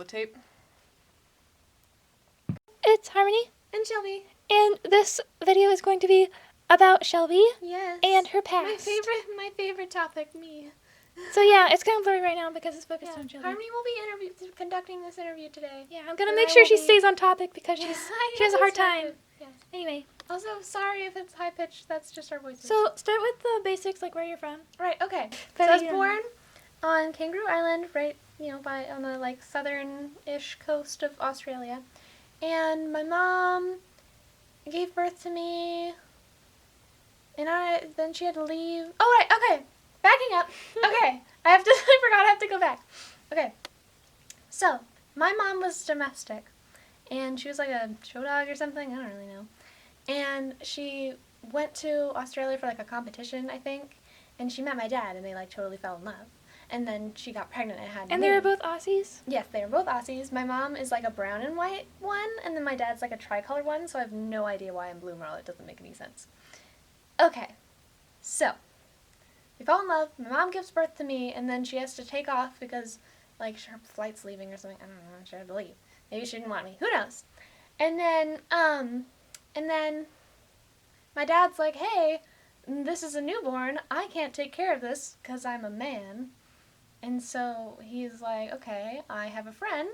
tape. It's Harmony, And Shelby. and this video is going to be about Shelby Yes. and her past. My favorite topic, me. So yeah, it's kind of blurry right now because it's focused on Shelby. Harmony will be conducting this interview today. Yeah, I'm gonna And make I sure will she be- stays on topic because she has a hard time. Yes. Anyway, Also, sorry if it's high pitched. That's just our voices. so start with the basics, like where you're from. right. Okay. But So I was you- born on Kangaroo Island, right? On the southern-ish coast of Australia, and my mom gave birth to me, and then she had to leave. Oh right. Okay. Backing up. Okay. I forgot I have to go back. Okay. So, my mom was domestic, and she was like a show dog or something, I don't really know. And she went to Australia for like a competition, I think, and she met my dad, and they like totally fell in love. And then she got pregnant and had And me. they were both Aussies. Yes, they were both Aussies. My mom is like a brown and white one, and then my dad's like a tricolor one, so I have no idea why I'm blue merle. It doesn't make any sense. Okay, so we fall in love. My mom gives birth to me, and then she has to take off because like her flight's leaving or something. I don't know. She had to leave. Maybe she didn't want me. Who knows? And then my dad's like, "Hey, this is a newborn. I can't take care of this because I'm a man." And so he's like, "Okay, I have a friend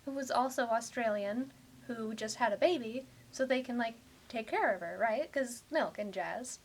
who was also Australian who just had a baby, so they can like take care of her, right? Because milk and jazz."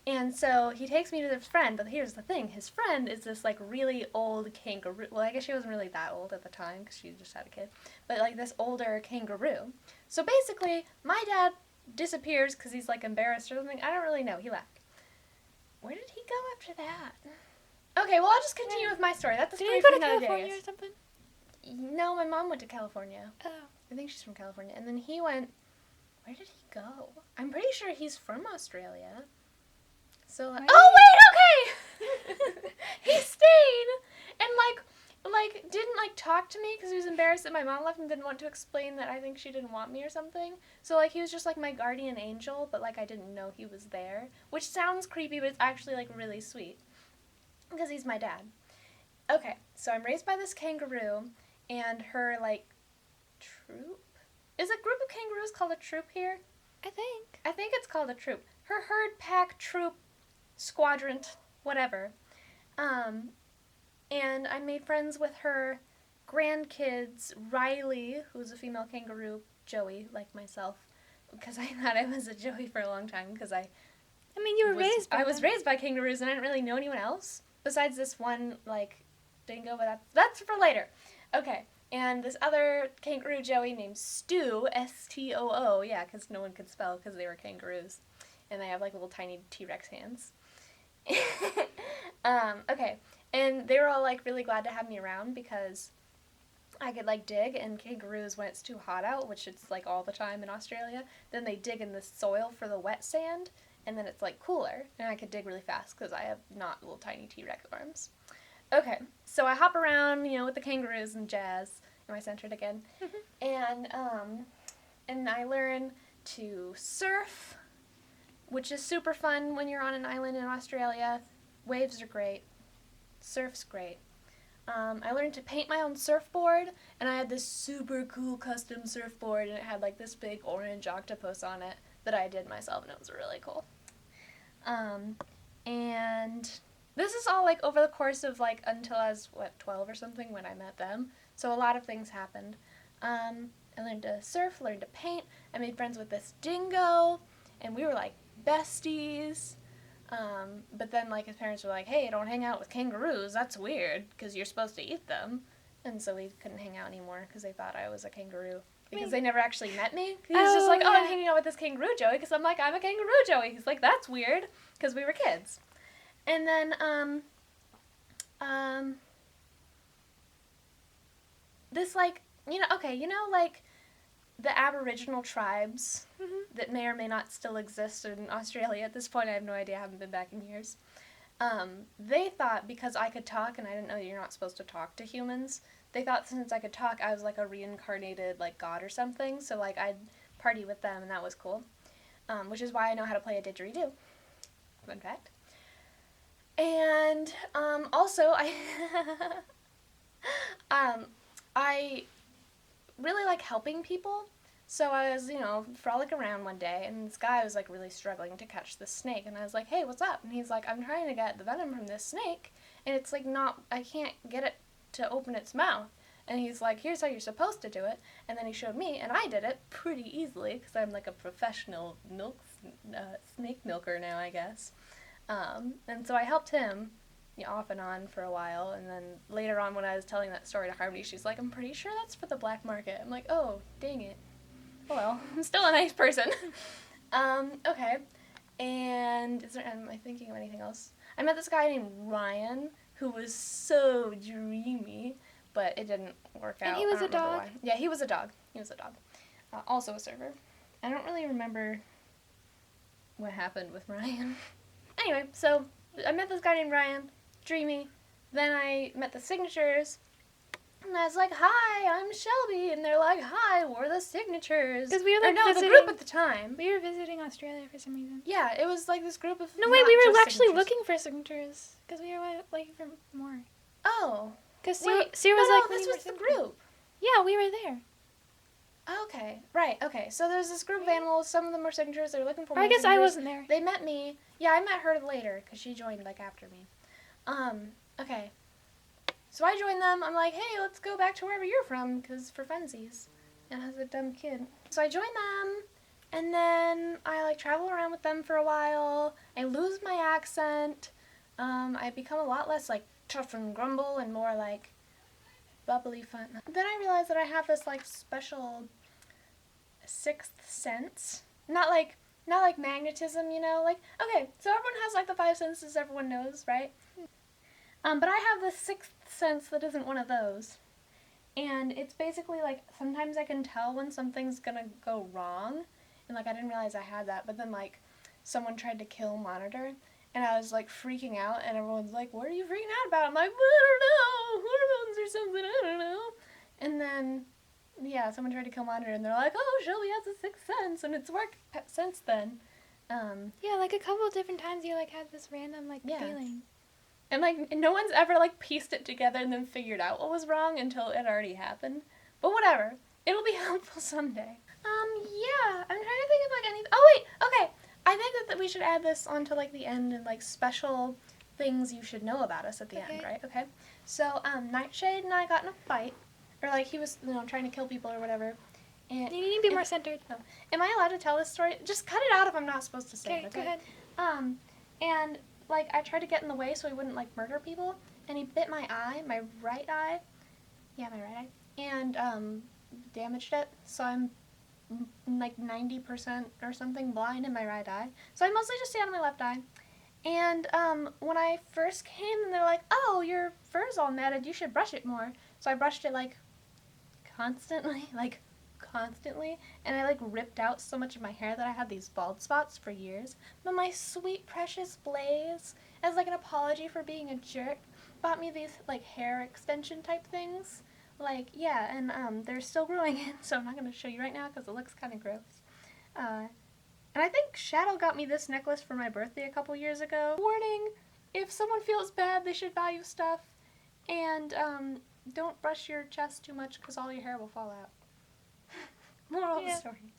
And so he takes me to this friend, but here's the thing. His friend is this, like, really old kangaroo. Well, I guess she wasn't really that old at the time because she just had a kid. But, like, this older kangaroo. So, basically, my dad disappears because he's, like, embarrassed or something. I don't really know. He left. Where did he go after that? Okay, well, I'll just continue with my story. That's a Did story you go for to another day, I California or guess. something? No, my mom went to California. Oh. I think she's from California. And then he went... Where did he go? I'm pretty sure he's from Australia. So, Why oh wait, okay. He stayed and didn't like talk to me because he was embarrassed that my mom left and didn't want to explain that I think she didn't want me or something. So like he was just like my guardian angel, but like I didn't know he was there, which sounds creepy, but it's actually like really sweet because he's my dad. Okay, so I'm raised by this kangaroo and her like troop. Is a group of kangaroos called a troop here? I think. I think it's called a troop. Her herd, pack, troop, squadron, whatever. And I made friends with her grandkids, Riley, who's a female kangaroo, Joey, like myself, because I thought I was a Joey for a long time, because I mean, you were raised by I was them. raised by kangaroos, and I didn't really know anyone else, besides this one, like, dingo, but that's for later. Okay. And this other kangaroo Joey named Stu, S-T-O-O, yeah, because no one could spell because they were kangaroos. And they have, like, little tiny T-Rex hands. Okay, and they were all, like, really glad to have me around because I could, like, dig, and kangaroos, when it's too hot out, which it's, like, all the time in Australia, then they dig in the soil for the wet sand, and then it's, like, cooler, and I could dig really fast because I have not little tiny T-Rex arms. Okay, so I hop around, with the kangaroos and jazz. Am I centered again? And I learn to surf, which is super fun when you're on an island in Australia. Waves are great. Surf's great. I learned to paint my own surfboard, and I had this super cool custom surfboard, and it had like this big orange octopus on it that I did myself, and it was really cool. And this is all like over the course of like until I was 12 or something when I met them. So a lot of things happened. I learned to surf, learned to paint. I made friends with this dingo, and we were like besties. But then like his parents were like, "Hey, don't hang out with kangaroos. That's weird because you're supposed to eat them." And so we couldn't hang out anymore because they thought I was a kangaroo because they never actually met me. He was just like, "Oh, yeah. I'm hanging out with this kangaroo Joey," because I'm like, "I'm a kangaroo Joey." He's like, "That's weird," because we were kids. And then this like like the Aboriginal tribes that may or may not still exist in Australia at this point. I have no idea. I haven't been back in years. They thought because I could talk, and I didn't know you're not supposed to talk to humans, they thought since I could talk, I was like a reincarnated like god or something. So like I'd party with them, and that was cool. Which is why I know how to play a didgeridoo. Fun fact. And also I really like helping people. So I was, frolicking around one day, and this guy was, like, really struggling to catch this snake. And I was like, hey, what's up? And he's like, I'm trying to get the venom from this snake, and it's, like, I can't get it to open its mouth. And he's like, here's how you're supposed to do it. And then he showed me, and I did it pretty easily, because I'm, like, a professional snake milker now, I guess. And so I helped him off and on for a while, and then later on when I was telling that story to Harmony, she's like, I'm pretty sure that's for the black market. I'm like, oh, dang it. Well, I'm still a nice person. Okay. And am I thinking of anything else? I met this guy named Ryan who was so dreamy, but it didn't work out. And he was a dog? Why. Yeah, he was a dog. Also a server. I don't really remember what happened with Ryan. Anyway, so I met this guy named Ryan, dreamy. Then I met the signatures. And I was like, hi, I'm Shelby. And they're like, hi, we're the signatures. Because we were, like, the group at the time. We were visiting Australia for some reason. Yeah, it was, like, this group of No, wait, we were actually signatures. looking for signatures. Because we were looking for more. Oh. Because Sue Wait, was no, like, this was the group. Yeah, we were there. Okay, right, okay. So there's this group of animals. Some of them were signatures. They were looking for Or more I guess I signatures. wasn't there. They met me. Yeah, I met her later because she joined, like, after me. Okay. So I joined them. I'm like, hey, let's go back to wherever you're from, because for funsies. And I was a dumb kid. So I joined them, and then I, like, travel around with them for a while. I lose my accent. I become a lot less, like, tough and grumble and more, like, bubbly fun. Then I realized that I have this, like, special sixth sense. Not like magnetism, like, okay, so everyone has, like, the five senses everyone knows, right? But I have this sixth sense that isn't one of those. And it's basically, like, sometimes I can tell when something's gonna go wrong. And, like, I didn't realize I had that. But then, like, someone tried to kill Monitor. And I was, like, freaking out. And everyone's like, what are you freaking out about? I'm like, I don't know. Hormones or something. I don't know. And then, yeah, someone tried to kill Monitor. And they're like, oh, Shelby has a sixth sense. And it's worked since then. Yeah, like, a couple different times you, like, had this random, like, Yeah. feeling. And, like, no one's ever, like, pieced it together and then figured out what was wrong until it already happened. But whatever. It'll be helpful someday. Yeah. I'm trying to think of, like, anything. Oh, wait. Okay. I think that we should add this onto, like, the end and, like, special things you should know about us at the end, right? Okay. So, Nightshade and I got in a fight. Or, like, he was, trying to kill people or whatever. And You need to be more centered. Oh. Am I allowed to tell this story? Just cut it out if I'm not supposed to say it, Okay, go ahead. And, like, I tried to get in the way so he wouldn't, like, murder people, and he bit my eye, my right eye, and, damaged it, so I'm, like, 90% or something blind in my right eye, so I mostly just see out of my left eye, and, when I first came, they're like, oh, your fur's all matted, you should brush it more, so I brushed it, like, constantly, and I, like, ripped out so much of my hair that I had these bald spots for years. But my sweet, precious Blaze, as, like, an apology for being a jerk, bought me these, like, hair extension type things. Like, yeah, and, they're still growing in, so I'm not going to show you right now because it looks kind of gross. And I think Shadow got me this necklace for my birthday a couple years ago. Warning, if someone feels bad, they should value stuff. And, don't brush your chest too much because all your hair will fall out. Moral of the story.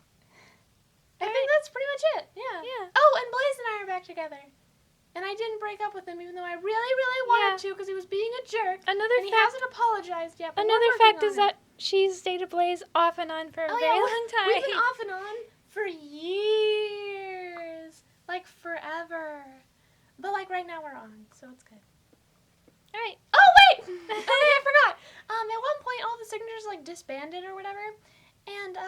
I think that's pretty much it. Yeah. Oh, and Blaze and I are back together. And I didn't break up with him even though I really, really wanted to because he was being a jerk. And he hasn't apologized yet. But Another fact is that she's dated Blaze off and on for a very long time. We've been off and on for years. Like, forever. But, like, right now we're on, so it's good. Alright. Oh, wait! Okay, I forgot. At one point, all the signatures, like, disbanded or whatever. And,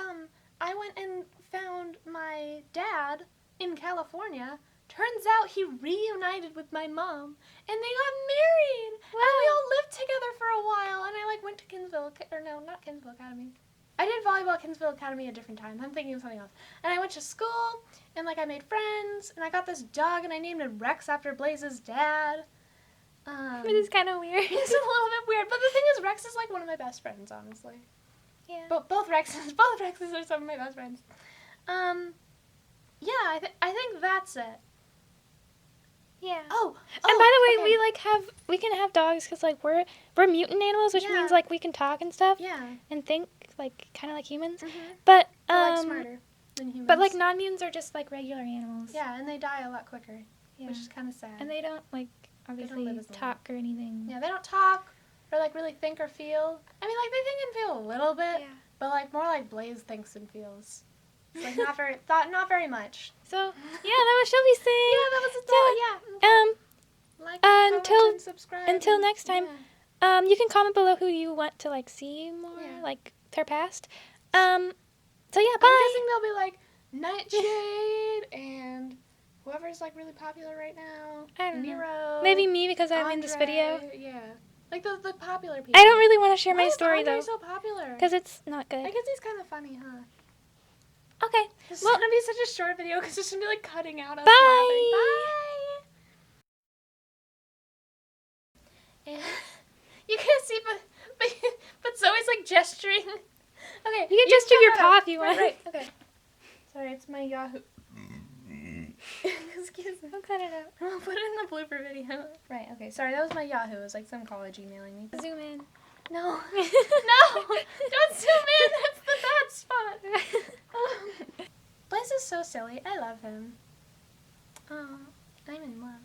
I went and found my dad in California. Turns out he reunited with my mom. And they got married. Wow. And we all lived together for a while. And I, like, went to Kinsville, or no, not Kinsville Academy. I did volleyball at Kinsville Academy a different time. I'm thinking of something else. And I went to school, and, like, I made friends. And I got this dog, and I named him Rex after Blaze's dad. It is kind of weird. It's a little bit weird. But the thing is, Rex is, like, one of my best friends, honestly. Yeah. But both Rexes are some of my best friends. Yeah, I think that's it. Yeah. Oh, And by the way, okay. we can have dogs because like we're mutant animals, which Yeah. means like we can talk and stuff Yeah. and think like kind of like humans. Mm-hmm. But Like smarter than humans. but like non-mutants are just like regular animals. Yeah, and they die a lot quicker, Yeah. which is kind of sad. And they don't like obviously live as long. talk or anything. Yeah, they don't talk or like really think or feel. I mean, like they think and feel a little bit, Yeah. but like more like Blaze thinks and feels. It's like not very much. So yeah, that was Shelby's thing. Yeah, that was adult. Yeah. Like, until comment, and subscribe. until next time. Yeah. You can comment below who you want to like see more, Yeah. like their past. So yeah, I'm bye. guessing they'll be like Nightshade and whoever's like really popular right now. I don't know. Nero. Maybe me because I'm in this video. Andre, Yeah. Like the popular people. I don't really want to share Why my is story Andre though, so popular? because it's not good. I guess he's kind of funny, huh? Okay. This Well, is gonna be such a short video because it's gonna be like cutting out us Bye. laughing. Bye. And you can't see, but Zoe's like gesturing. Okay, You can gesture cut your that paw out. if you want. Right. Okay. Sorry, it's my Yahoo. Excuse me. I'll cut it out. I'll put it in the blooper video. Right. Okay. Sorry, that was my Yahoo. It was like some college emailing me. Zoom in. No. No. Don't zoom in. That's the bad spot. Blaze is so silly. I love him. Oh, I'm in love.